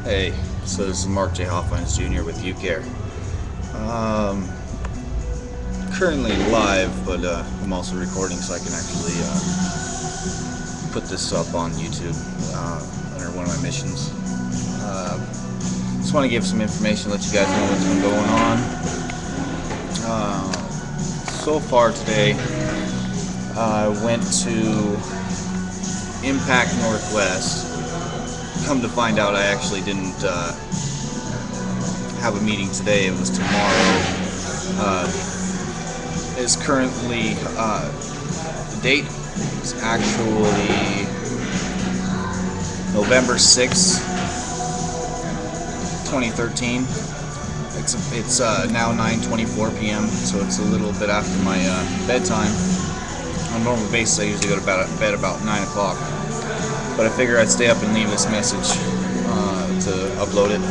Hey, so this is Mark J. Hoffmans Jr. with UCARE. Currently live, but I'm also recording so I can actually put this up on YouTube under one of my missions. Just want to give some information, let you guys know what's been going on. So far today, I went to Impact Northwest. Come to find out, I actually didn't have a meeting today. It was tomorrow. It's currently the date is actually November 6th, 2013. It's now 9:24 p.m. so it's a little bit after my bedtime. On a normal basis, I usually go to bed about 9 o'clock. But I figure I'd stay up and leave this message to upload it.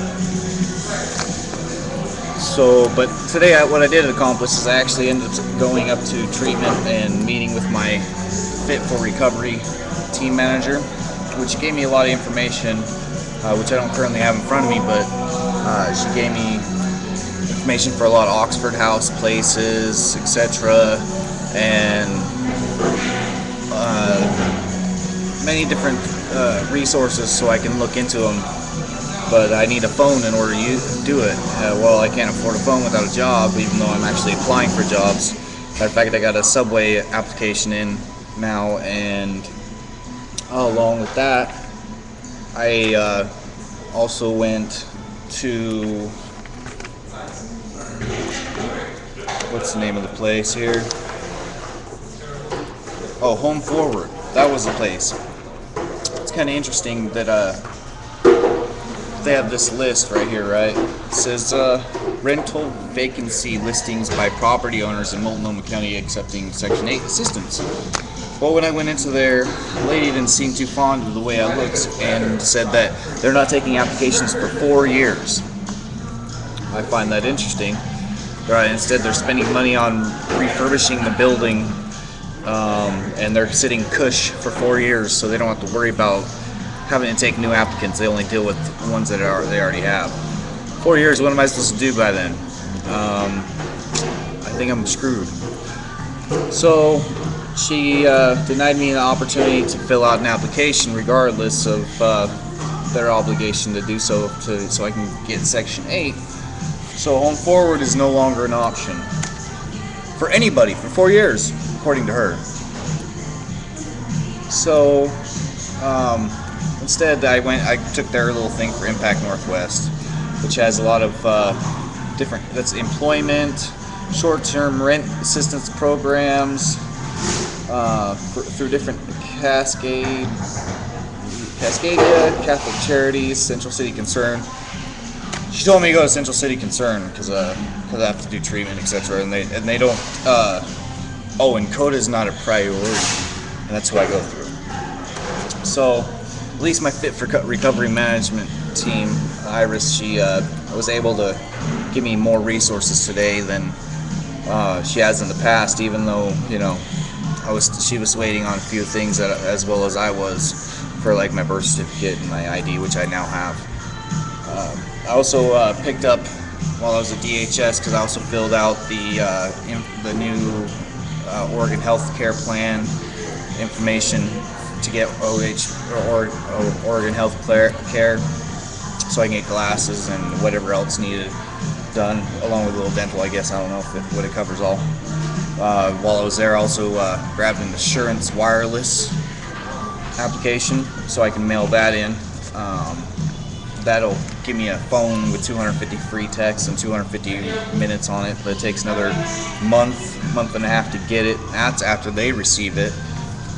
So, but today what I did accomplish is I actually ended up going up to treatment and meeting with my Fit for Recovery team manager, which gave me a lot of information, which I don't currently have in front of me, but she gave me information for a lot of Oxford House places, etc., and many different resources so I can look into them, but I need a phone in order to do it. Well, I can't afford a phone without a job, even though I'm actually applying for jobs. Matter of fact, I got a Subway application in now, and along with that, I also went to, what's the name of the place here? Oh, Home Forward. That was the place. It's kind of interesting that they have this list right here, right? It says rental vacancy listings by property owners in Multnomah County accepting Section 8 assistance. Well, when I went into there, the lady didn't seem too fond of the way I looked and said that they're not taking applications for 4 years. I find that interesting. Instead, they're spending money on refurbishing the building, and they're sitting cush for 4 years, so they don't have to worry about having to take new applicants. They only deal with the ones that they already have. 4 years, what am I supposed to do by then? I think I'm screwed. So she denied me an opportunity to fill out an application regardless of their obligation to do so, so I can get Section 8. So Home Forward is no longer an option for anybody for 4 years, according to her. So instead, I took their little thing for Impact Northwest, which has a lot of that's employment, short-term rent assistance programs through different Cascadia, Catholic Charities, Central City Concern. She told me to go to Central City Concern because I have to do treatment, etc. And they don't. Oh, and CODA is not a priority, and that's who I go through. So, at least my Fit for Recovery management team, Iris, she was able to give me more resources today than she has in the past. Even though she was waiting on a few things as well as I was for like my birth certificate and my ID, which I now have. I also picked up while I was at DHS because I also filled out the new Oregon Health Care Plan information to get Oregon Health Care, so I can get glasses and whatever else needed done, along with a little dental, I guess. I don't know what it covers all. While I was there, I also grabbed an Assurance Wireless application, so I can mail that in. That'll give me a phone with 250 free texts and 250 minutes on it, but it takes another month and a half to get it. That's after they receive it,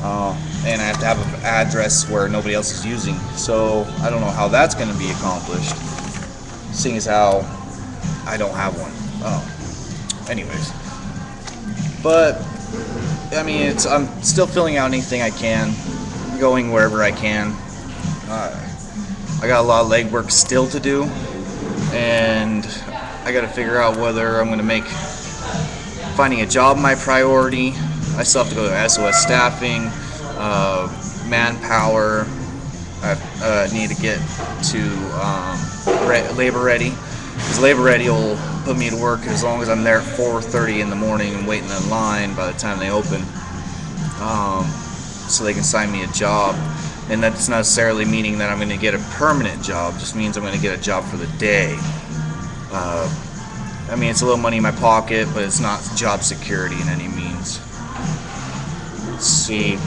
and I have to have an address where nobody else is using. So I don't know how that's going to be accomplished, seeing as how I don't have one. Anyways, but I mean, I'm still filling out anything I can, going wherever I can. I got a lot of legwork still to do, and I got to figure out whether I'm going to make finding a job my priority. I still have to go to SOS staffing, manpower, I need to get to labor ready, because labor ready will put me to work as long as I'm there at 4:30 in the morning and waiting in line by the time they open, so they can sign me a job. And that's not necessarily meaning that I'm going to get a permanent job, just means I'm going to get a job for the day. I mean, it's a little money in my pocket, but it's not job security in any means. Let's see.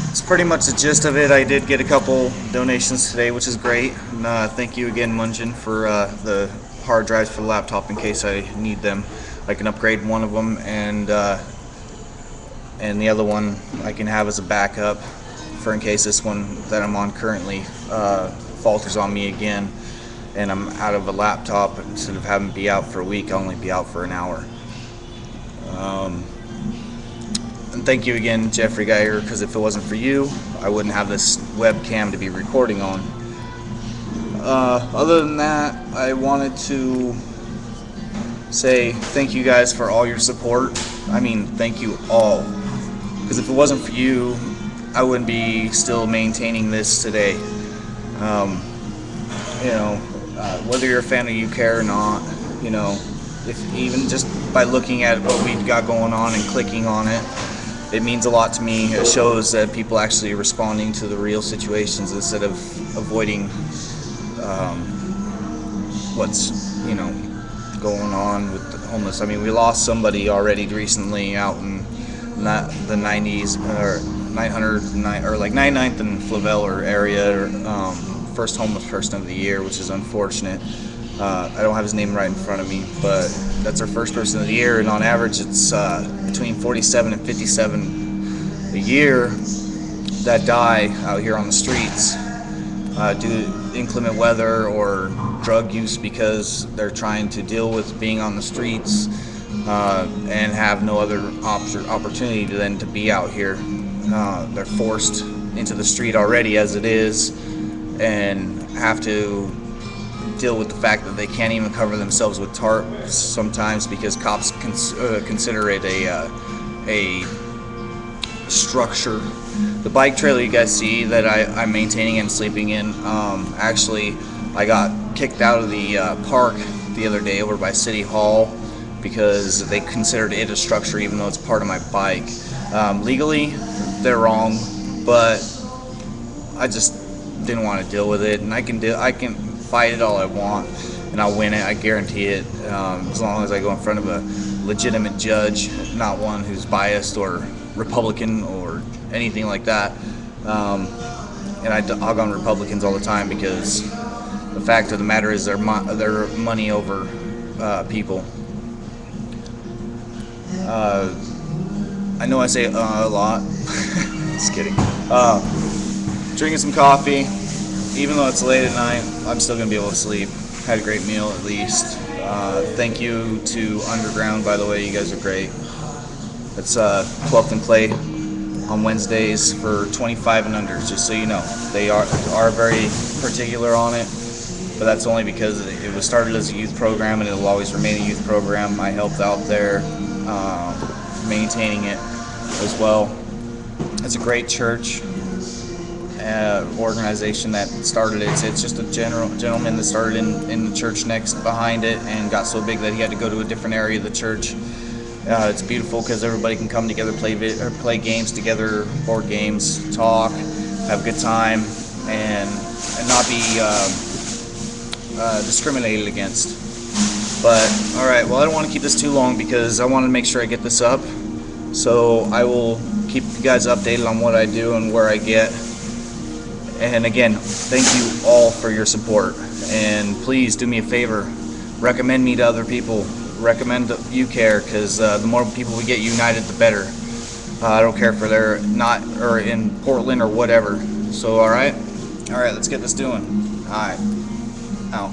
It's pretty much the gist of it. I did get a couple donations today, which is great. And, thank you again, Munjin, for the hard drives for the laptop in case I need them. I can upgrade one of them, and the other one I can have as a backup for in case this one that I'm on currently falters on me again and I'm out of a laptop. Instead of having to be out for a week, I'll only be out for an hour. And thank you again, Jeffrey Geiger, because if it wasn't for you, I wouldn't have this webcam to be recording on. Other than that, I wanted to say thank you guys for all your support. I mean, thank you all. Because if it wasn't for you, I wouldn't be still maintaining this today. Whether you're a fan of UCARE or not, if even just by looking at what we've got going on and clicking on it, it means a lot to me. It shows that people actually are responding to the real situations instead of avoiding what's going on with the homeless. I mean, we lost somebody already recently out in the 90s or 900 or like 99th and Flavel area, first homeless person of the year, which is unfortunate. I don't have his name right in front of me, but that's our first person of the year, and on average it's between 47 and 57 a year that die out here on the streets due to inclement weather or drug use, because they're trying to deal with being on the streets and have no other opportunity than to be out here. They're forced into the street already as it is, and have to deal with the fact that they can't even cover themselves with tarps sometimes because cops consider it a structure. The bike trailer you guys see that I'm maintaining and sleeping in, actually I got kicked out of the park the other day over by City Hall because they considered it a structure even though it's part of my bike. Legally they're wrong, but I just didn't want to deal with it, and I can fight it all I want and I'll win it, I guarantee it, as long as I go in front of a legitimate judge, not one who's biased or Republican or anything like that. And I hog on Republicans all the time because the fact of the matter is they're money over people. I know I say a lot. Just kidding. Drinking some coffee. Even though it's late at night, I'm still going to be able to sleep. Had a great meal at least. Thank you to Underground, by the way. You guys are great. It's 12th and Clay on Wednesdays for 25 and under, just so you know. They are very particular on it, but that's only because it was started as a youth program and it will always remain a youth program. I helped out there maintaining it as well. It's a great church. Organization that started it. It's just a gentleman that started in the church next behind it and got so big that he had to go to a different area of the church. It's beautiful because everybody can come together, play games together, board games, talk, have a good time, and not be discriminated against. But all right, well, I don't want to keep this too long because I want to make sure I get this up. So I will keep you guys updated on what I do and where I get. And again, thank you all for your support. And please do me a favor, recommend me to other people. Recommend UCARE, because the more people we get united, the better. I don't care if they're not or in Portland or whatever. So all right, let's get this doing. All right, out.